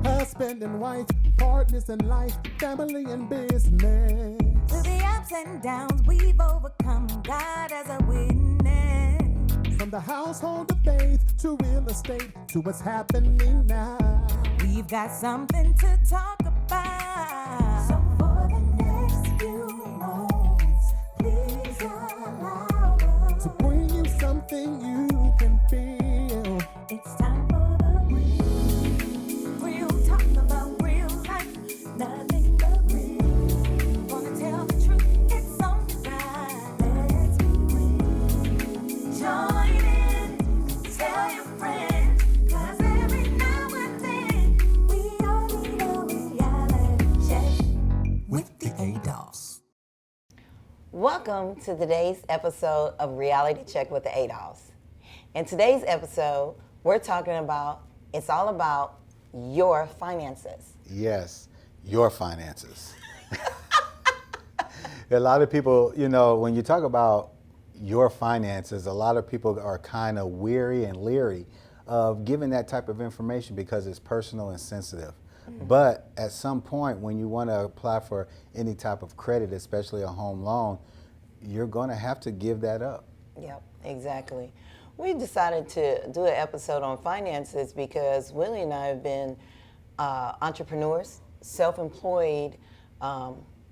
husband and wife, partners in life, family and business. Through the ups and downs we've overcome, God as a witness. From the household of faith to real estate to what's happening now. We've got something to talk about. So for the next few moments, please allow us to bring you something you can feel. It's time for the real talk about real life, nothing but real. Wanna tell the truth, it's on the side. Let's be real. Join in, tell your friends, 'cause every now and then we all need a reality check With the Adolphs. Welcome to today's episode of Reality Check with the Adolphs. In today's episode, we're talking about, it's all about your finances. Yes, your finances. A lot of people, when you talk about your finances, a lot of people are kind of weary and leery of giving that type of information because it's personal and sensitive. Mm-hmm. But at some point, when you want to apply for any type of credit, especially a home loan, you're going to have to give that up. Yep, exactly. We decided to do an episode on finances because Willie and I have been entrepreneurs, self-employed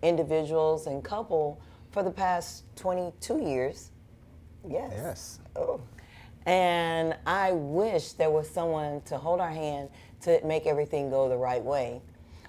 individuals and couple for the past 22 years. Yes. Oh. And I wish there was someone to hold our hand to make everything go the right way.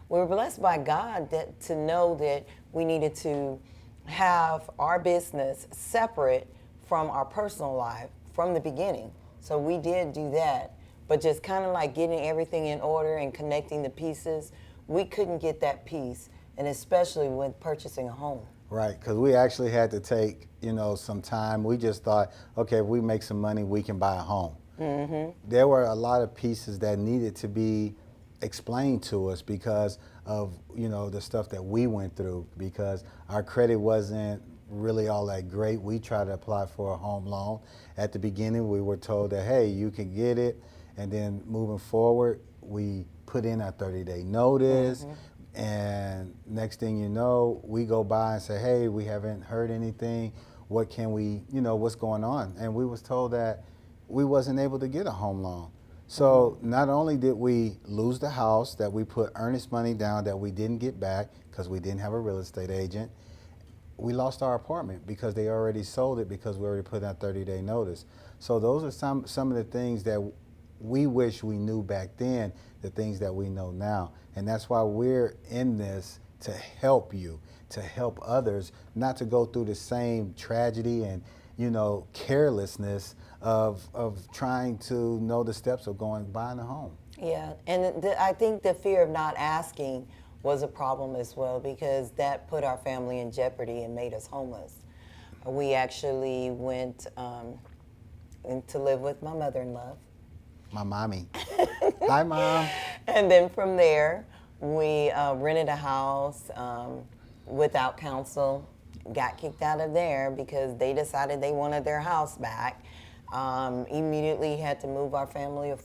We were blessed by God to know that we needed to have our business separate from our personal life from the beginning. So we did do that, but just kind of like getting everything in order and connecting the pieces, we couldn't get that piece, and especially when purchasing a home. Right, because we actually had to take, some time. We just thought, okay, if we make some money, we can buy a home. Mm-hmm. There were a lot of pieces that needed to be explained to us because of, the stuff that we went through, because our credit wasn't really all that great. We tried to apply for a home loan. At the beginning, we were told that, hey, you can get it. And then moving forward, we put in a 30-day notice. Mm-hmm. And next thing you know, we go by and say, hey, we haven't heard anything. What can we, what's going on? And we was told that we wasn't able to get a home loan. So not only did we lose the house that we put earnest money down that we didn't get back because we didn't have a real estate agent, we lost our apartment because they already sold it because we already put out 30-day notice. So those are some of the things that we wish we knew back then, the things that we know now. And that's why we're in this, to help you, to help others, not to go through the same tragedy and, carelessness of trying to know the steps of buying a home. Yeah, and I think the fear of not asking was a problem as well, because that put our family in jeopardy and made us homeless. We actually went to live with my mother-in-law. My mommy. Hi, Mom. And then from there, we rented a house without counsel, got kicked out of there because they decided they wanted their house back. Immediately had to move our family of,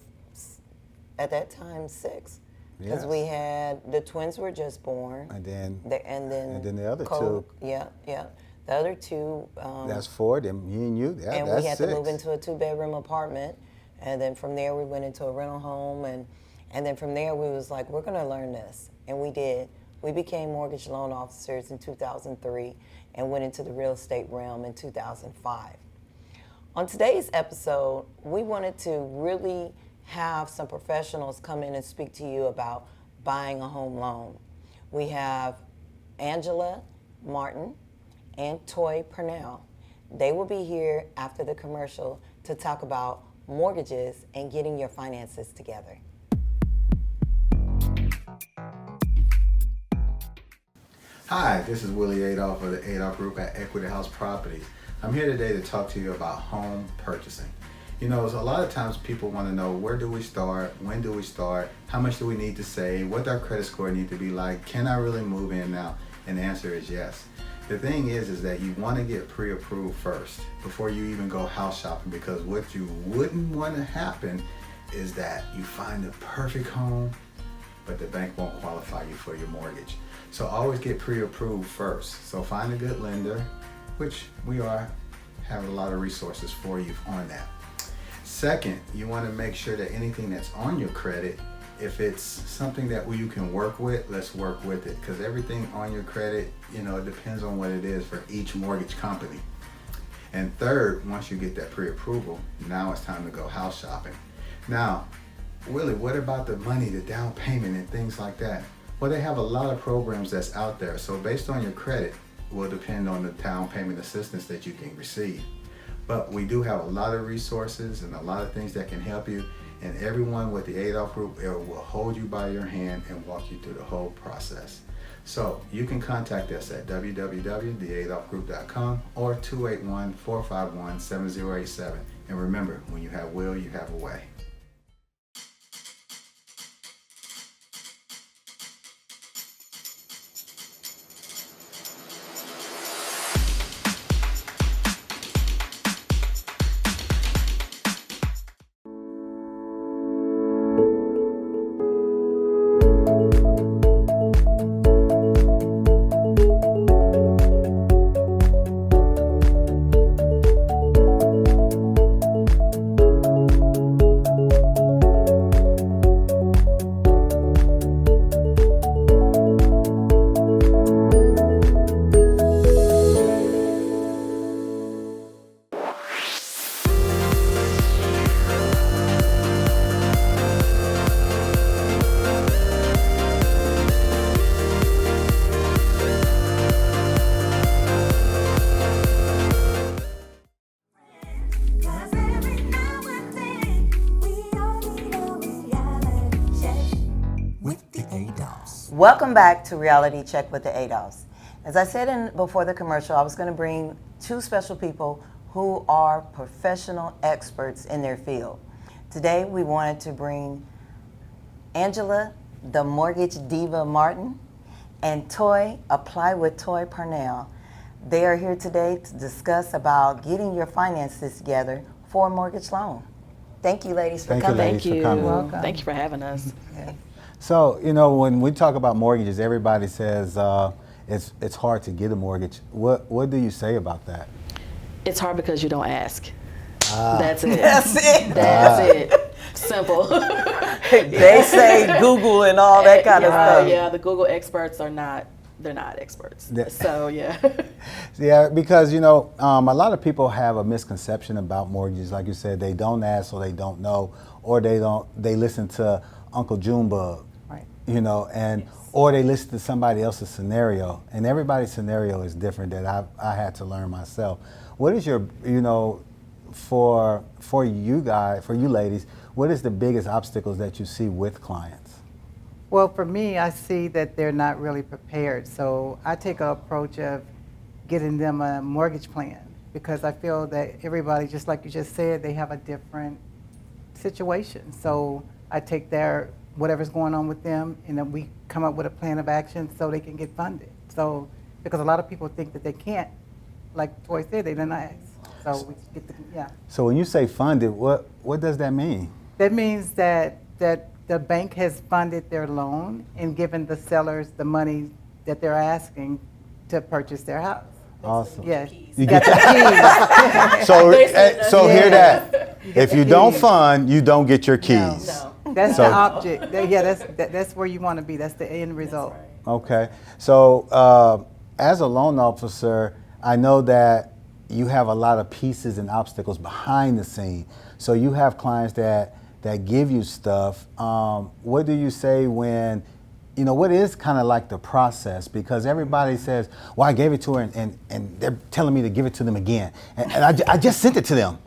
at that time, 6. Because we had, the twins were just born. And then the other Cole, 2. Yeah. The other 2. That's 4, then me and you, and that's we had 6. to move into a 2-bedroom apartment. And then from there, we went into a rental home. And then from there, we was like, we're going to learn this. And we did. We became mortgage loan officers in 2003 and went into the real estate realm in 2005. On today's episode, we wanted to really have some professionals come in and speak to you about buying a home loan. We have Angela, Martin, and Toi Parnell. They will be here after the commercial to talk about mortgages and getting your finances together. Hi, this is Willie Adolphs of the Adolphs Group at Equity House Properties. I'm here today to talk to you about home purchasing. A lot of times people want to know, where do we start? When do we start? How much do we need to save? What does our credit score need to be like? Can I really move in now? And the answer is yes. The thing is that you want to get pre-approved first before you even go house shopping, because what you wouldn't want to happen is that you find the perfect home, but the bank won't qualify you for your mortgage. So always get pre-approved first. So find a good lender, which we have a lot of resources for you on that. Second, you want to make sure that anything that's on your credit, if it's something that you can work with, let's work with it, because everything on your credit, it depends on what it is for each mortgage company. And third, once you get that pre-approval, now it's time to go house shopping. Now, Willie, what about the money, the down payment and things like that? Well, they have a lot of programs that's out there. So based on your credit will depend on the down payment assistance that you can receive. But we do have a lot of resources and a lot of things that can help you. And everyone with the Adolphs Group will hold you by your hand and walk you through the whole process. So you can contact us at www.theadolphsgroup.com or 281-451-7087. And remember, when you have will, you have a way. Welcome back to Reality Check with the Adolphs. As I said before the commercial, I was going to bring two special people who are professional experts in their field. Today we wanted to bring Angela, the mortgage diva Martin, and Toi, Apply with Toi Parnell. They are here today to discuss about getting your finances together for a mortgage loan. Thank you, ladies, for coming. Thank you. Welcome. Thank you for having us. Okay. So, when we talk about mortgages, everybody says it's hard to get a mortgage. What do you say about that? It's hard because you don't ask. That's it. That's it. That's it. Simple. They say Google and all that kind of stuff. Yeah, the Google experts are not. They're not experts. So yeah. Yeah, because a lot of people have a misconception about mortgages. Like you said, they don't ask, or they don't know, or they listen to Uncle Junebug. Right. Or they listen to somebody else's scenario, and everybody's scenario is different that I had to learn myself. What is your, for you guys, for you ladies, what is the biggest obstacles that you see with clients? Well, for me, I see that they're not really prepared. So I take an approach of getting them a mortgage plan, because I feel that everybody, just like you just said, they have a different situation. So I take whatever's going on with them, and then we come up with a plan of action so they can get funded. So, because a lot of people think that they can't, like Toi said, they didn't ask. So we get So when you say funded, what does that mean? That means that the bank has funded their loan and given the sellers the money that they're asking to purchase their house. Awesome. Yes. You get the keys. So hear that. If you don't fund, you don't get your keys. No. That's the object. That's where you want to be. That's the end result. Right. Okay. So as a loan officer, I know that you have a lot of pieces and obstacles behind the scene. So you have clients that give you stuff. What do you say when, what is kind of like the process? Because everybody says, well, I gave it to her and they're telling me to give it to them again. And I just sent it to them.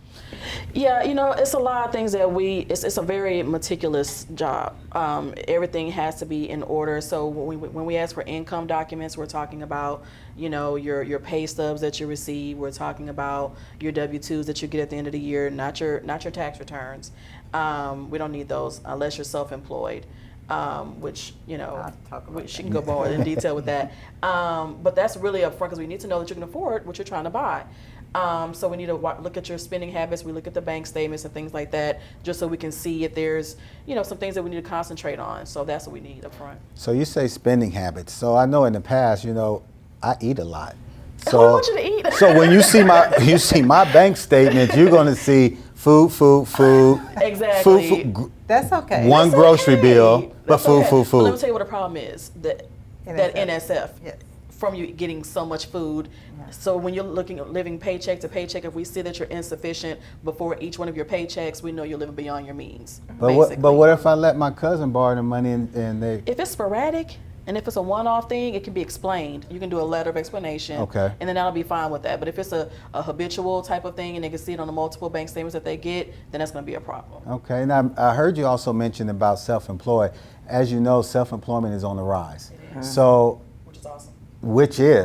Yeah, it's a lot of things that it's a very meticulous job. Everything has to be in order. So when we ask for income documents, we're talking about, your pay stubs that you receive. We're talking about your W-2s that you get at the end of the year, not your tax returns. We don't need those unless you're self-employed, which, she can go more in detail with that. But that's really upfront, because we need to know that you can afford what you're trying to buy. So we need to look at your spending habits. We look at the bank statements and things like that, just so we can see if there's, some things that we need to concentrate on. So that's what we need up front. So you say spending habits. So I know in the past, I eat a lot. So I want you to eat. So when you see my bank statement, you're going to see food. Exactly. Food. That's okay. One That's grocery okay. bill, but That's food. But let me tell you what the problem is. That NSF. Yes. From you getting so much food. So when you're living paycheck to paycheck, if we see that you're insufficient before each one of your paychecks, we know you're living beyond your means. But what if I let my cousin borrow the money and they? If it's sporadic and if it's a one-off thing, it can be explained. You can do a letter of explanation. Okay. And then that'll be fine with that. But if it's a habitual type of thing and they can see it on the multiple bank statements that they get, then that's going to be a problem. Okay. Now I heard you also mention about self-employed. As you know, self-employment is on the rise. So. Which is awesome.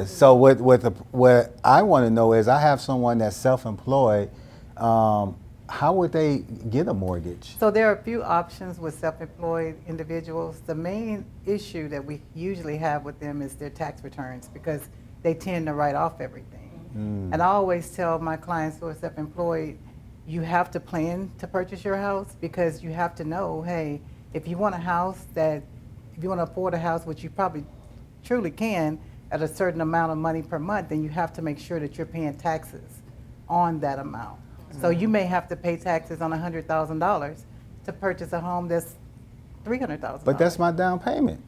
So what I want to know is, I have someone that's self-employed. How would they get a mortgage? So there are a few options with self-employed individuals. The main issue that we usually have with them is their tax returns, because they tend to write off everything. And I always tell my clients who are self-employed, you have to plan to purchase your house, because you have to know, hey, if you want to afford a house, which you probably truly can, at a certain amount of money per month, then you have to make sure that you're paying taxes on that amount. So you may have to pay taxes on $100,000 to purchase a home that's $300,000. But that's my down payment.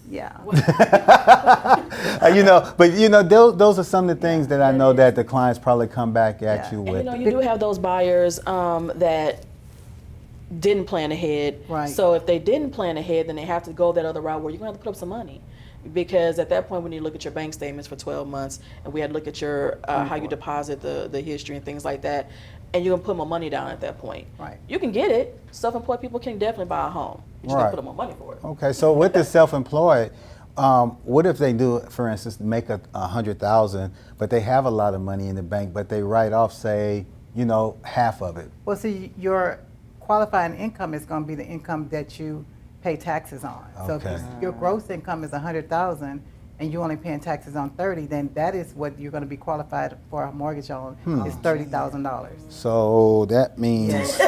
Yeah. Those are some of the things that I know that the clients probably come back at you with. And you do have those buyers that didn't plan ahead. Right. So if they didn't plan ahead, then they have to go that other route where you're going to have to put up some money. Because at that point, we need to look at your bank statements for 12 months, and we had to look at your how you deposit the history and things like that, and you're gonna put more money down at that point. Right. You can get it. Self-employed people can definitely buy a home. You just gotta put up more money for it. Okay, so with the self-employed, what if they do, for instance, make $100,000, but they have a lot of money in the bank, but they write off, say, half of it? Well, see, your qualifying income is going to be the income that you pay taxes on. So Okay. if your gross income is $100,000 and you're only paying taxes on $30,000, then that is what you're going to be qualified for a mortgage on, is $30,000. So that means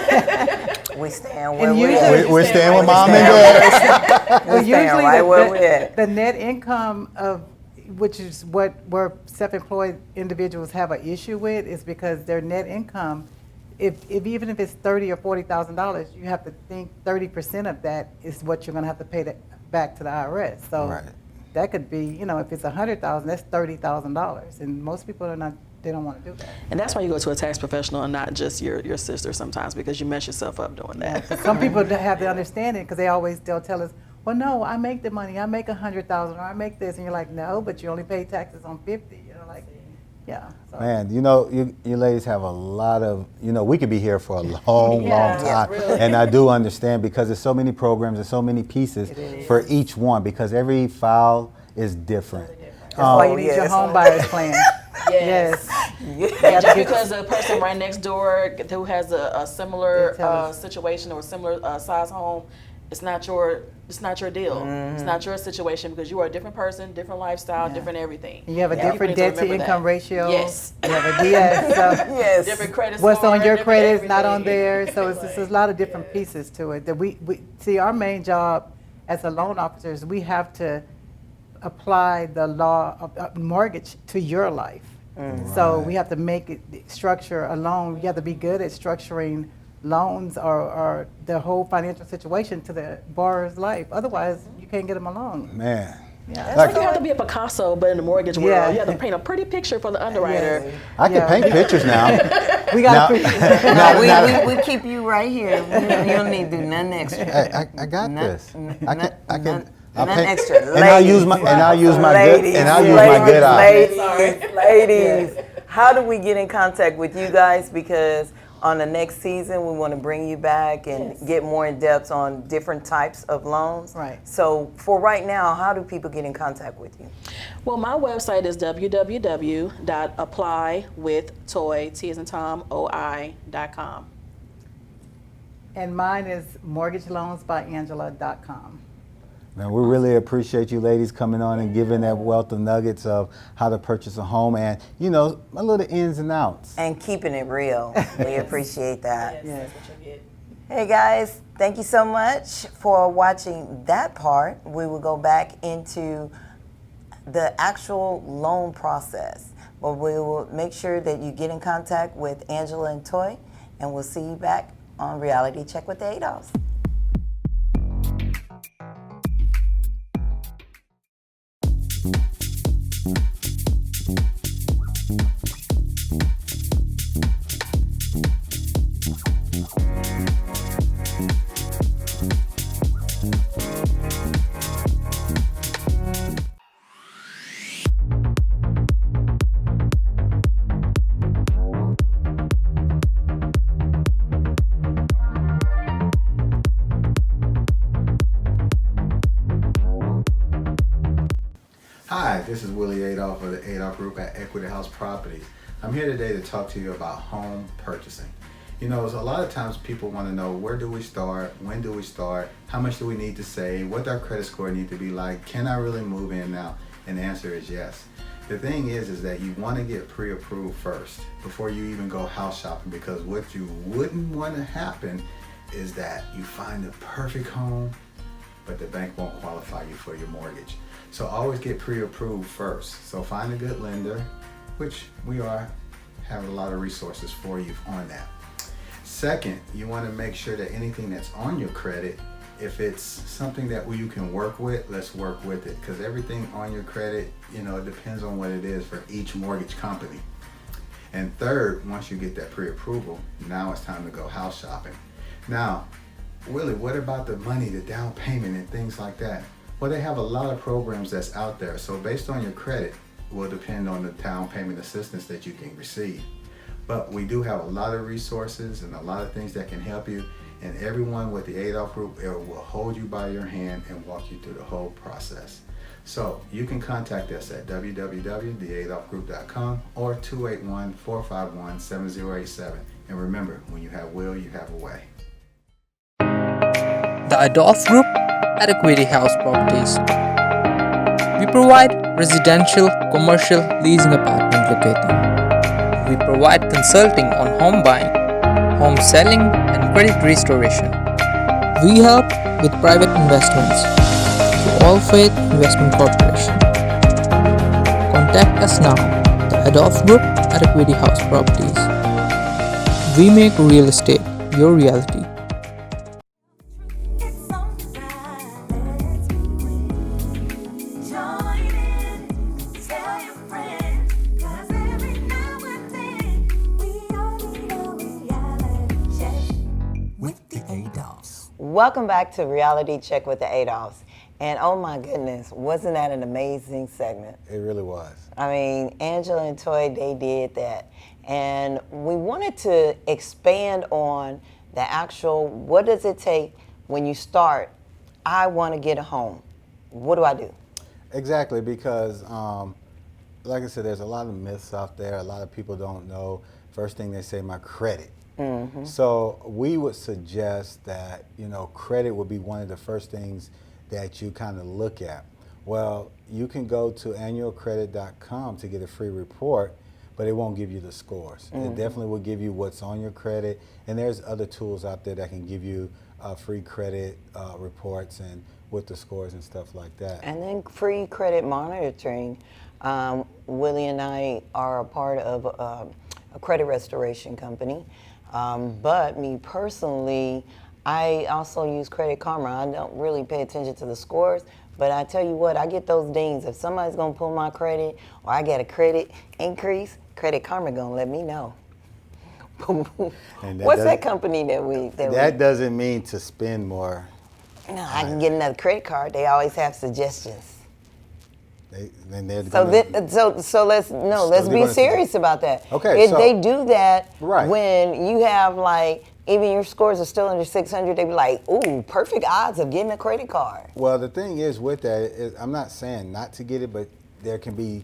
We stand And where we're usually- at. we're staying with mom and dad. Well, stand right where we're at. the net income of, which is where self-employed individuals have an issue with, is because their net income, even if it's $30,000 or $40,000, you have to think 30% of that is what you're going to have to pay back to the IRS. So Right. that could be, if it's $100,000, that's $30,000, and most people they don't want to do that. And that's why you go to a tax professional and not just your sister sometimes, because you mess yourself up doing that. Some people have the understanding, because they'll tell us, well, no, I make the money, I make $100,000, or I make this, and you're like, no, but you only pay taxes on $50,000. Yeah. So. Man, you ladies have a lot of, we could be here for a long time. Really. And I do understand, because there's so many programs and so many pieces for each one, because every file is different. That's why you need your home buyer's plan. Yes. And just because the person right next door who has a similar situation or similar size home, it's not your deal. It's not your situation, because you are a different person, different lifestyle, different everything. And you have a People different need to debt to remember income that. ratio. Yes. You have a so Yes. Different credit what's score, on your different credit is not on everything. there. So it's just a lot of different pieces to it. That we see, our main job as a loan officer is we have to apply the law of mortgage to your life. So we have to make it structure a loan. You have to be good at structuring loans or the whole financial situation to the borrower's life. Otherwise, you can't get them along. Man. Yeah. It's like you have to be a Picasso, but in the mortgage world, Yeah. you have to paint a pretty picture for the underwriter. I can Yeah. paint pictures now. We got No, we keep you right here. You don't need to do nothing extra. Hey, I got this. I can. I'll None paint- extra. And I'll use my good eye. Ladies. How do we get in contact with you guys? Because on the next season, we want to bring you back and get more in depth on different types of loans. Right. So for right now, how do people get in contact with you? Well, my website is www.applywithtoi.com. And mine is mortgageloansbyangela.com. Man, we really appreciate you ladies coming on and giving that wealth of nuggets of how to purchase a home and, you know, a little ins and outs. And keeping it real. We appreciate that. Yes, that's what you get. Hey guys, thank you so much for watching that part. We will go back into the actual loan process. But we will make sure that you get in contact with Angela and Toi, and we'll see you back on Reality Check with the Adolphs. Hi, this is Willie Adolph of the Adolph Group at Equity House Properties. I'm here today to talk to you about home purchasing. You know, a lot of times people want to know, where do we start, when do we start, how much do we need to save, what our credit score need to be like, can I really move in now? And the answer is yes. The thing is that you want to get pre-approved first before you even go house shopping, because what you wouldn't want to happen is that you find the perfect home, but the bank won't qualify you for your mortgage. So always get pre-approved first. So find a good lender, which we have a lot of resources for you on that. Second, you want to make sure that anything that's on your credit, if it's something that you can work with, let's work with it, because everything on your credit, you know, it depends on what it is for each mortgage company. And third, once you get that pre-approval, now it's time to go house shopping. Now, Willie, what about the money, the down payment and things like that? Well, they have a lot of programs that's out there. So based on your credit will depend on the down payment assistance that you can receive. But we do have a lot of resources and a lot of things that can help you. And everyone with the Adolph Group will hold you by your hand and walk you through the whole process. So you can contact us at www.theadolphgroup.com or 281-451-7087. And remember, when you have will, you have a way. The Adolphs Group at Equity House Properties. We provide residential, commercial, leasing apartment locating. We provide consulting on home buying, home selling, and credit restoration. We help with private investments through All Faith Investment Corporation. Contact us now, the Adolphs Group at Equity House Properties. We make real estate your reality. It's alright, let's be free. Join in, tell your friends, 'cause every now and then we all need a reality check with the Adolphs. Welcome back to Reality Check with the Adolphs. And oh my goodness, wasn't that an amazing segment? It really was. I mean, Angela and Toi, they did that. And we wanted to expand on the actual, what does it take when you start, I want to get a home. What do I do? Exactly, because like I said, there's a lot of myths out there. A lot of people don't know. First thing they say, my credit. So we would suggest that, you know, credit would be one of the first things that you kind of look at. Well, you can go to annualcredit.com to get a free report, but it won't give you the scores. It definitely will give you what's on your credit, and there's other tools out there that can give you free credit reports and with the scores and stuff like that. And then free credit monitoring. Willie and I are a part of a credit restoration company. But me personally, I also use Credit Karma. I don't really pay attention to the scores, but I tell you what, I get those dings. If somebody's gonna pull my credit or I get a credit increase, Credit Karma gonna let me know. And What's that company that doesn't mean to spend more. No, I can get another credit card. They always have suggestions. So let's be serious about that. Okay, If so- they do that Right. when you have like, even your scores are still under 600, they be like, ooh, perfect odds of getting a credit card. Well, the thing is with that, I'm not saying not to get it, but there can be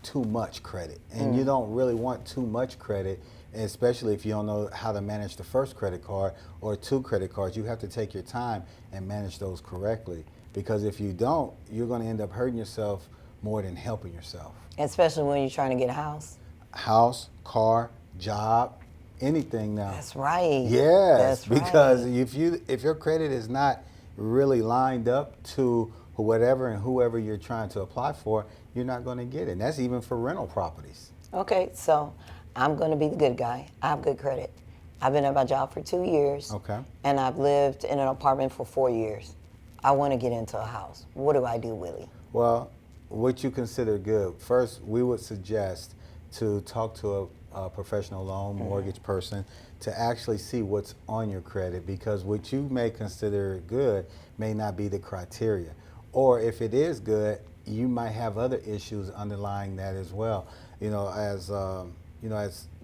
too much credit. And you don't really want too much credit especially if you don't know how to manage the first credit card or 2 credit cards. You have to take your time and manage those correctly, because if you don't, you're going to end up hurting yourself more than helping yourself. Especially when you're trying to get a house. House, car, job, anything now. That's right. Yes, That's right. because if your credit is not really lined up to whatever and whoever you're trying to apply for, you're not going to get it. And that's even for rental properties. Okay, so I'm going to be the good guy. I have good credit. I've been at my job for 2 years. Okay. And I've lived in an apartment for 4 years. I want to get into a house. What do I do, Willie? Well, what you consider good, first we would suggest to talk to a professional loan mortgage person to actually see what's on your credit, because what you may consider good may not be the criteria. Or if it is good, you might have other issues underlying that as well. As the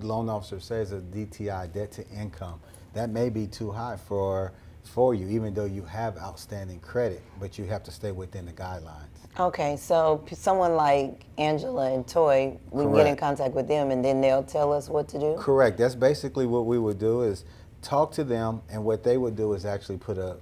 loan officer says, a DTI, debt to income, that may be too high for you, even though you have outstanding credit, but you have to stay within the guidelines. Okay, so someone like Angela and Toy, we can get in contact with them and then they'll tell us what to do? Correct. That's basically what we would do, is talk to them, and what they would do is actually put a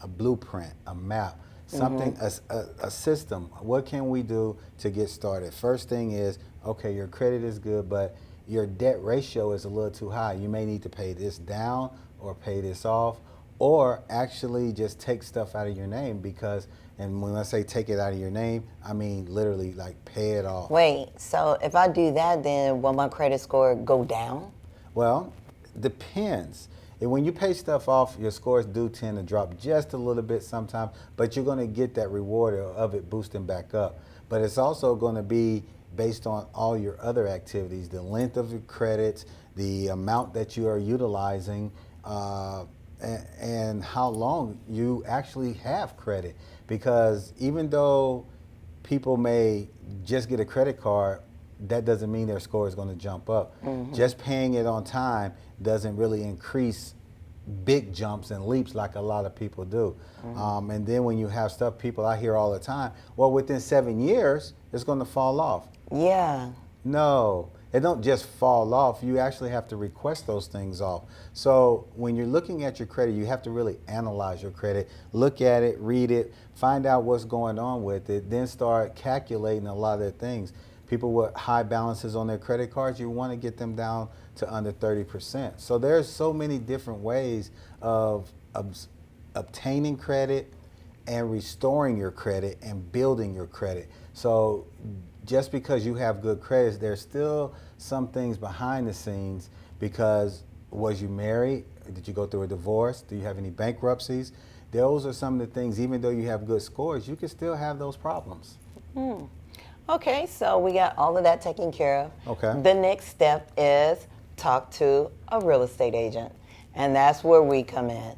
blueprint, a map, something, a system. What can we do to get started? First thing is, okay, your credit is good, but your debt ratio is a little too high. You may need to pay this down or pay this off, or actually just take stuff out of your name, because, and when I say take it out of your name, I mean literally like pay it off. Wait, so if I do that, then will my credit score go down? Well, depends. And when you pay stuff off, your scores do tend to drop just a little bit sometimes, but you're going to get that reward of it boosting back up. But it's also going to be based on all your other activities, the length of your credits, the amount that you are utilizing, and how long you actually have credit. Because even though people may just get a credit card, that doesn't mean their score is going to jump up. Just paying it on time doesn't really increase big jumps and leaps like a lot of people do. And then when you have stuff, people I hear all the time, well, within 7 years, it's going to fall off. Yeah. No, it don't just fall off. You actually have to request those things off. So when you're looking at your credit, you have to really analyze your credit, look at it, read it, find out what's going on with it, then start calculating a lot of the things. People with high balances on their credit cards, you want to get them down to under 30%. So there's so many different ways of obtaining credit and restoring your credit and building your credit. So just because you have good credit, there's still some things behind the scenes, because was you married? Did you go through a divorce? Do you have any bankruptcies? Those are some of the things, even though you have good scores, you can still have those problems. Okay, so we got all of that taken care of. Okay. The next step is talk to a real estate agent, and that's where we come in.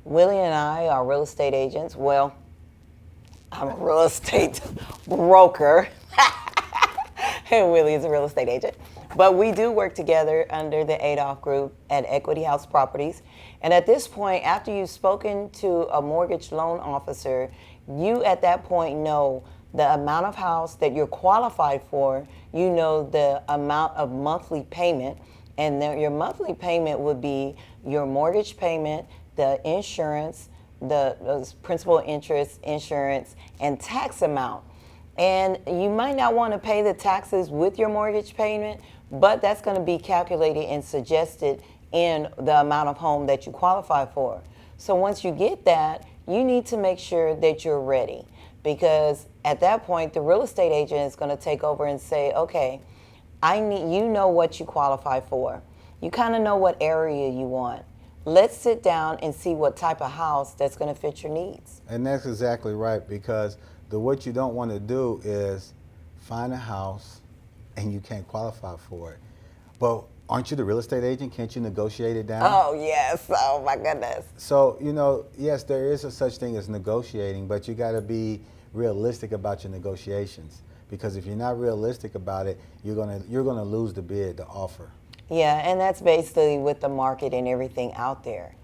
Willie and I are real estate agents. Well, I'm a real estate broker, and Willie is a real estate agent. But we do work together under the Adolphs Group at Equity House Properties. And at this point, after you've spoken to a mortgage loan officer, you at that point know the amount of house that you're qualified for, you know the amount of monthly payment, and then your monthly payment would be your mortgage payment, the insurance, the principal, interest, insurance, and tax amount. And you might not want to pay the taxes with your mortgage payment, but that's going to be calculated and suggested in the amount of home that you qualify for. So once you get that, you need to make sure that you're ready, because at that point, the real estate agent is going to take over and say, okay, you know what you qualify for. You kind of know what area you want. Let's sit down and see what type of house that's going to fit your needs. And that's exactly right, because what you don't want to do is find a house and you can't qualify for it. But aren't you the real estate agent? Can't you negotiate it down? Oh, yes. Oh, my goodness. So, yes, there is a such thing as negotiating, but you got to be realistic about your negotiations, because if you're not realistic about it, you're gonna lose the bid, the offer. Yeah, and that's basically with the market and everything out there.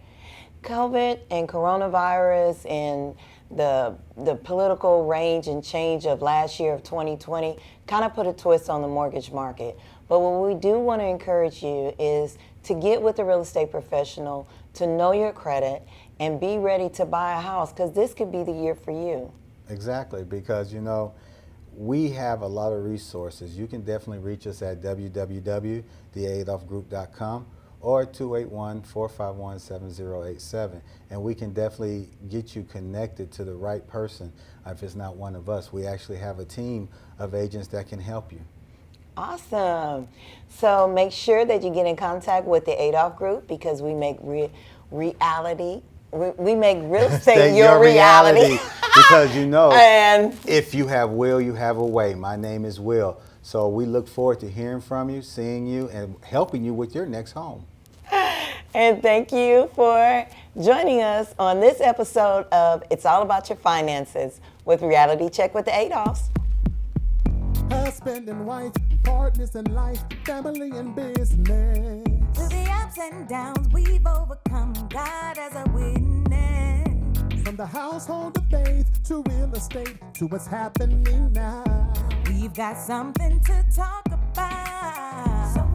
COVID and coronavirus and the political range and change of last year of 2020 kind of put a twist on the mortgage market. But what we do want to encourage you is to get with a real estate professional, to know your credit, and be ready to buy a house, because this could be the year for you. Exactly, because we have a lot of resources. You can definitely reach us at www.theadolphgroup.com or 281-451-7087, and we can definitely get you connected to the right person if it's not one of us. We actually have a team of agents that can help you. Awesome. So make sure that you get in contact with the Adolph Group, because we make reality. We make real estate your reality. Because and if you have will, you have a way. My name is Will. So we look forward to hearing from you, seeing you, and helping you with your next home. And thank you for joining us on this episode of It's All About Your Finances with Reality Check with the Adolphs. Husband and wife, partners in life, family and business. Through the ups and downs, we've overcome. God as a witness. From the household of faith to real estate to what's happening now. We've got something to talk about. So